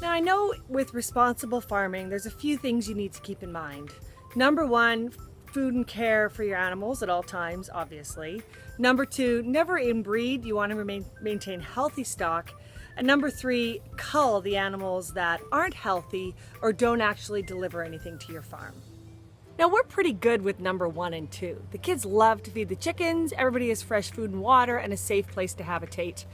Now I know with responsible farming, there's a few things you need to keep in mind. Number one, food and care for your animals at all times, obviously. Number two, never inbreed. You want to maintain healthy stock. And number three, cull the animals that aren't healthy or don't actually deliver anything to your farm. Now we're pretty good with number one and two. The kids love to feed the chickens, everybody has fresh food and water, and a safe place to habitate.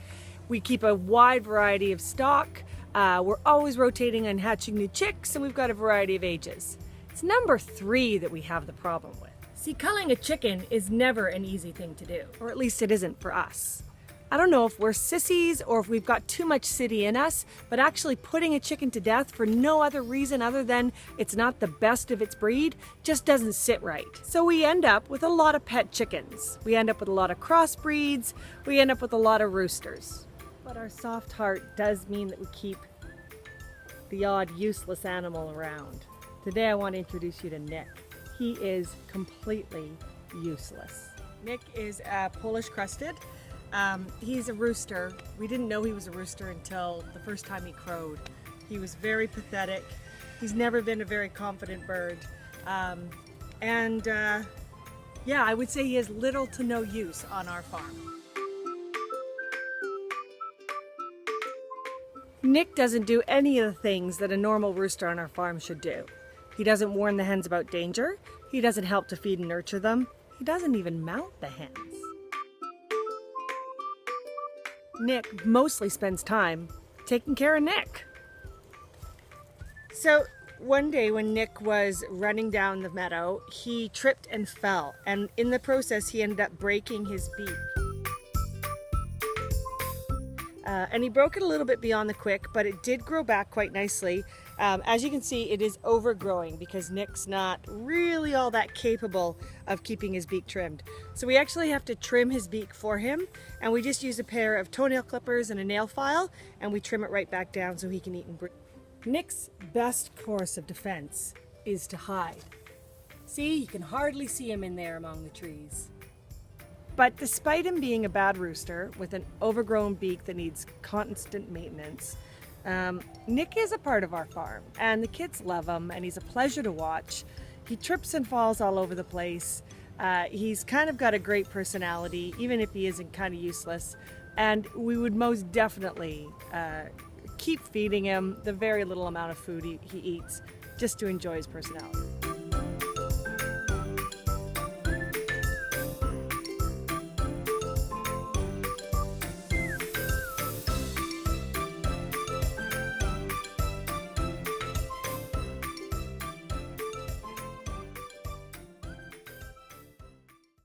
We keep a wide variety of stock. We're always rotating and hatching new chicks, and we've got a variety of ages. It's number three that we have the problem with. See, culling a chicken is never an easy thing to do, or at least it isn't for us. I don't know if we're sissies or if we've got too much city in us, but actually putting a chicken to death for no other reason other than it's not the best of its breed just doesn't sit right. So we end up with a lot of pet chickens. We end up with a lot of crossbreeds. We end up with a lot of roosters. But our soft heart does mean that we keep the odd useless animal around. Today I want to introduce you to Nick. He is completely useless. Nick is a Polish Crested. He's a rooster. We didn't know he was a rooster until the first time he crowed. He was very pathetic. He's never been a very confident bird. Yeah, I would say he has little to no use on our farm. Nick doesn't do any of the things that a normal rooster on our farm should do. He doesn't warn the hens about danger. He doesn't help to feed and nurture them. He doesn't even mount the hens. Nick mostly spends time taking care of Nick. So one day when Nick was running down the meadow, he tripped and fell. And in the process, he ended up breaking his beak. And he broke it a little bit beyond the quick, but it did grow back quite nicely. As you can see, it is overgrowing because Nick's not really all that capable of keeping his beak trimmed. So we actually have to trim his beak for him, and we just use a pair of toenail clippers and a nail file, and we trim it right back down so he can eat and breathe. Nick's best course of defense is to hide. See, you can hardly see him in there among the trees. But despite him being a bad rooster with an overgrown beak that needs constant maintenance, Nick is a part of our farm, and the kids love him, and he's a pleasure to watch. He trips and falls all over the place. He's kind of got a great personality, even if he isn't kind of useless, and we would most definitely keep feeding him the very little amount of food he eats just to enjoy his personality.